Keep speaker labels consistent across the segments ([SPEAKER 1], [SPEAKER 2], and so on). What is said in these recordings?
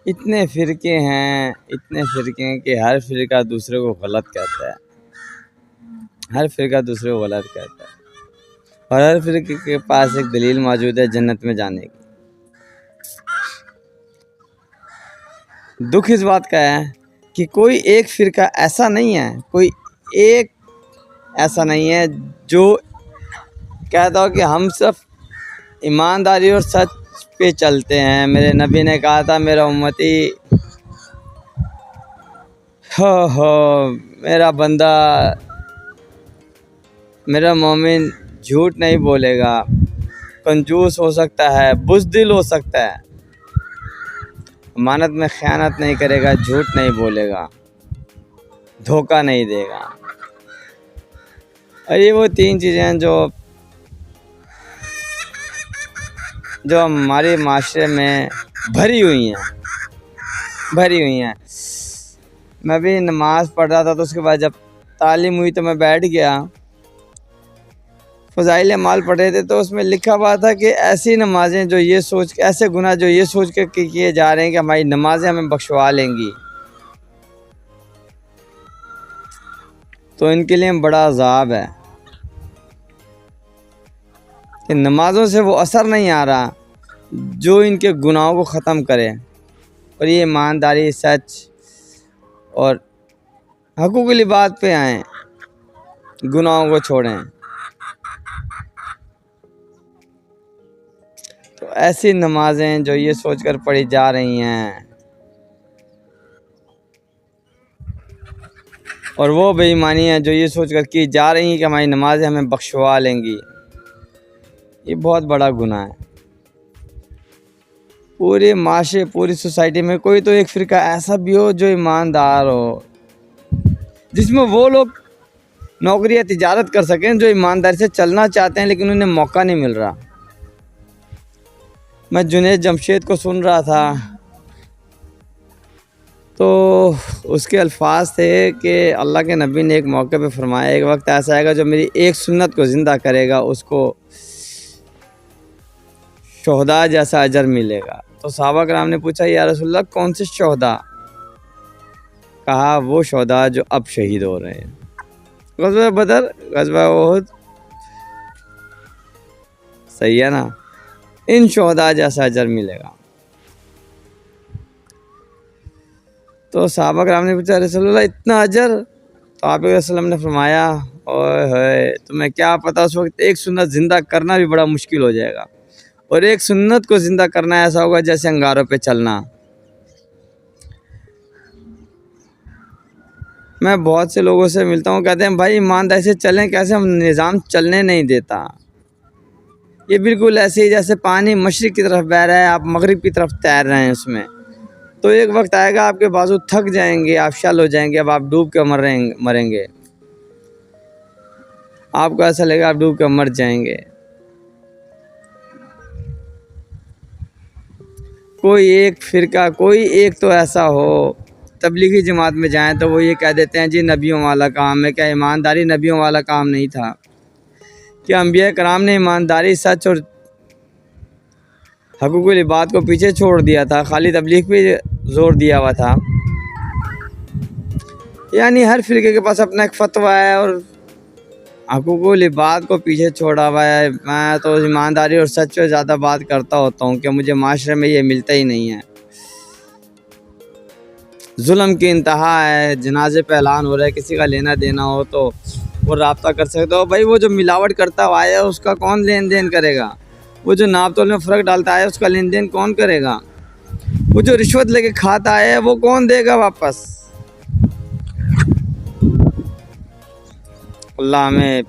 [SPEAKER 1] इतने फ़िरके हैं, इतने फ़िरके हैं कि हर फ़िरका दूसरे को गलत कहता है, हर फ़िरका दूसरे को गलत कहता है, और हर फ़िरके के पास एक दलील मौजूद है जन्नत में जाने की। दुख इस बात का है कि कोई एक फ़िरका ऐसा नहीं है, कोई एक ऐसा नहीं है जो कहता हो कि हम सब ईमानदारी और सच पे चलते हैं। मेरे नबी ने कहा था, मेरा उम्मती हो मेरा बंदा, मेरा मोमिन झूठ नहीं बोलेगा, कंजूस हो सकता है, बुज़दिल हो सकता है, अमानत में ख़यानत नहीं करेगा, झूठ नहीं बोलेगा, धोखा नहीं देगा। और ये वो 3 चीज़ें हैं जो हमारे माशरे में भरी हुई हैं। मैं भी नमाज़ पढ़ रहा था तो उसके बाद जब तालीम हुई तो मैं बैठ गया, फ़ज़ाइल अमाल पढ़ रहे थे तो उसमें लिखा हुआ था कि ऐसी नमाज़ें जो ये सोच के, ऐसे गुनाह जो ये सोच के किए जा रहे हैं कि हमारी नमाज़ें हमें बख्शवा लेंगी, तो इनके लिए बड़ा अज़ाब है कि नमाज़ों से वो असर नहीं आ रहा जो इनके गुनाहों को ख़त्म करे और ये ईमानदारी, सच और हक़ूक़ इबाद पे आएँ, गुनाहों को छोड़ें। तो ऐसी नमाज़ें जो ये सोचकर पढ़ी जा रही हैं, और वो बेईमानी है जो ये सोचकर की जा रही हैं कि हमारी नमाज़ें हमें बख्शवा लेंगी, ये बहुत बड़ा गुनाह है। पूरे माशरे, पूरी सोसाइटी में कोई तो एक फ़िरका ऐसा भी हो जो ईमानदार हो, जिसमें वो लोग नौकरी या तिजारत कर सकें जो ईमानदारी से चलना चाहते हैं लेकिन उन्हें मौका नहीं मिल रहा। मैं जुनैद जमशेद को सुन रहा था तो उसके अल्फाज थे कि अल्लाह के नबी ने एक मौके पे फरमाया, एक वक्त ऐसा आएगा जो मेरी एक सुन्नत को ज़िंदा करेगा उसको शोहदा जैसा अजर मिलेगा। तो सहाबा कराम ने पूछा, या रसूलल्लाह कौन से शोहदा? कहा, वो शोहदा जो अब शहीद हो रहे हैं, ग़ज़वा बदर, ग़ज़वा उहद, सही है ना, इन शोहदा जैसा अजर मिलेगा। तो सहाबा कराम ने पूछा, रसूलल्लाह इतना अजर? तो आप वसल्लम ने फरमाया, ओए होए, तुम्हें क्या पता उस वक्त एक सुन्नत ज़िंदा करना भी बड़ा मुश्किल हो जाएगा, और एक सुन्नत को ज़िंदा करना ऐसा होगा जैसे अंगारों पे चलना। मैं बहुत से लोगों से मिलता हूँ, कहते हैं भाई ईमानदारी से चलें कैसे, हम निज़ाम चलने नहीं देता। ये बिल्कुल ऐसे ही जैसे पानी मशरिक़ की तरफ बह रहा है, आप मगरिब की तरफ तैर रहे हैं उसमें, तो एक वक्त आएगा आपके बाजू थक जाएंगे, आप शल हो जाएंगे, अब आप डूब के मरेंगे, आपको ऐसा लगेगा आप डूब के मर जाएंगे। कोई एक फ़िरका, कोई एक तो ऐसा हो, तबलीगी जमात में जाएं तो वो ये कह देते हैं जी नबियों वाला काम है। क्या ईमानदारी नबियों वाला काम नहीं था? क्या अंबिया कराम ने ईमानदारी, सच और हक़ूक़ इबाद को पीछे छोड़ दिया था, खाली तबलीग पे ज़ोर दिया हुआ था? यानी हर फ़िरके के पास अपना एक फ़तवा है और हक़ूक़ इबाद को पीछे छोड़ा हुआ है। मैं तो ईमानदारी और सच पे ज़्यादा बात करता होता हूँ कि मुझे माशरे में ये मिलता ही नहीं है। जुल्म की इंतहा है, जनाजे पे ऐलान हो रहा है, किसी का लेना देना हो तो वो रब्ता कर सकते हो। भाई वो जो मिलावट करता हुआ है उसका कौन लेन देन करेगा? वो जो नाप तोल में फ़र्क डालता है उसका लेन देन कौन करेगा? वो जो रिश्वत लेके खाता है वो कौन देगा वापस? अल्लाह हमें,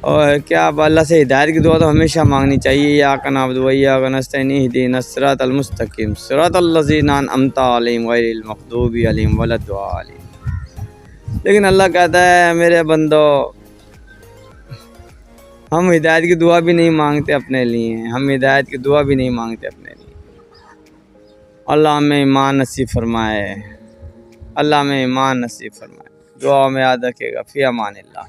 [SPEAKER 1] और क्या अल्लाह से हिदायत की दुआ तो हमेशा मांगनी चाहिए। या का नाबुदु व इय्याका नस्तईन इहदिनस सिरातल मुस्तकीम सिरातल लज़ीना अनअमता अलैहिम गैरिल मग़दूबि अलैहिम वलद्दालिन। लेकिन अल्लाह कहता है, मेरे बंदो, हम हिदायत की दुआ भी नहीं मांगते अपने लिए, हम हिदायत की दुआ भी नहीं मांगते अपने लिए। अल्लाह हमें ईमान नसीब फरमाए, अल्लाह हमें ईमान नसीब फरमाए। दुआ में याद रखिएगा। फ़ी अमानिल्लाह।